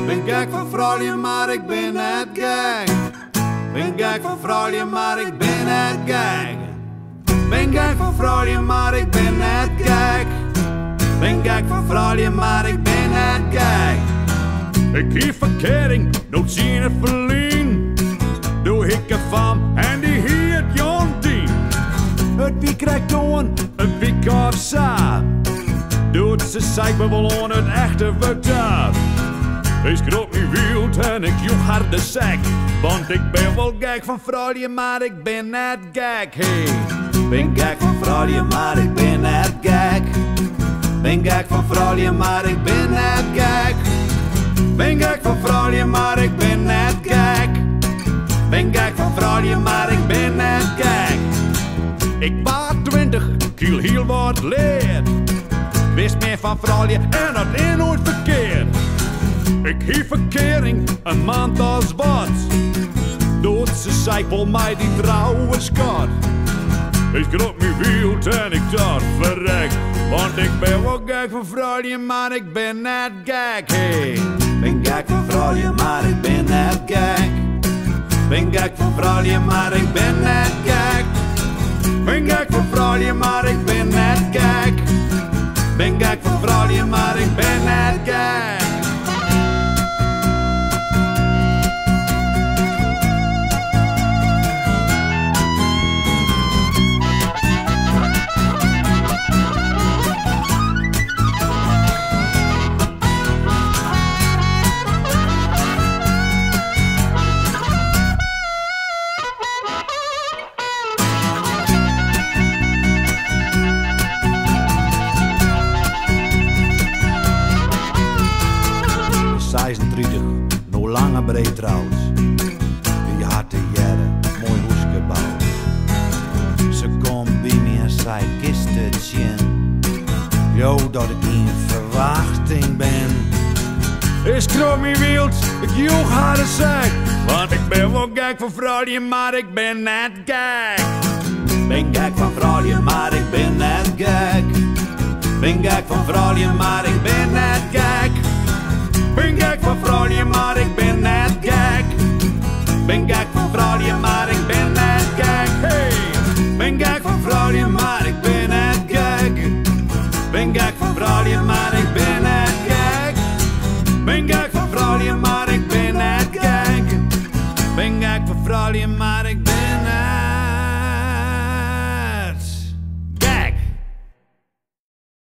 Ben gek van vrouwen, maar ik ben net gek. Ben gek van vrouwen, maar ik ben net gek. Ben gek van vrouwen, maar ik ben net gek. Ben gek van vrouwen, maar ik ben net gek. Ik geef verkering, nooit zien het verlien. Doe ik het van en die hier het Jan 10. Het wie krijgt toen, het wie koopt zaad. Doet ze zeik me wel on het echte vertaal. Ik schrok niet wild en ik joeg harde sek. Want ik ben wel gek van vrouwen, maar ik ben net gek. Hey, ben gek van vrouwen, maar ik ben net gek. Ben gek van vrouwen, maar ik ben net gek. Ben gek van vrouwen, maar ik ben net gek. Ben gek van vrouwen, maar ik ben net gek. Ik was 20, kiel heel wat leer. Wist meer van vrouwen en dat is nooit verkeerd. Ik hief verkering, een maand als wat. Doet ze zei voor mij die trouwe schat. Ik schrok me wild en ik dacht verrek. Want ik ben wel gek van vrouwen, maar ik ben net gek. Hey, ben gek van vrouwen, maar ik ben net gek. Ben gek van vrouwen, maar ik ben net gek. Ben gek van vrouwen, maar ik ben net gek. Ben gek van vrouwen, maar ik ben net gek. No lange breed trouwens. Die had de jaren, mooi hoeske bouwt. Ze komt bij me en zei, kist het zien. Jo, dat ik in verwachting ben. Ik schrok me wild, ik joeg haar de zak. Want ik ben wel gek van vrouwen, maar ik ben net gek. Ben gek van vrouwen, maar ik ben net gek. Ben gek van vrouwen, maar ik ben net gek. Ben gek van vrouwen, maar ik ben net gek. Ben gek van vrouwen, maar ik ben net gek. Hey, ben gek van vrouwen, maar ik ben net gek. Ben gek van vrouwen, maar ik ben net gek. Ben gek van vrouwen, maar ik ben net gek. Ben gek van vrouwen, maar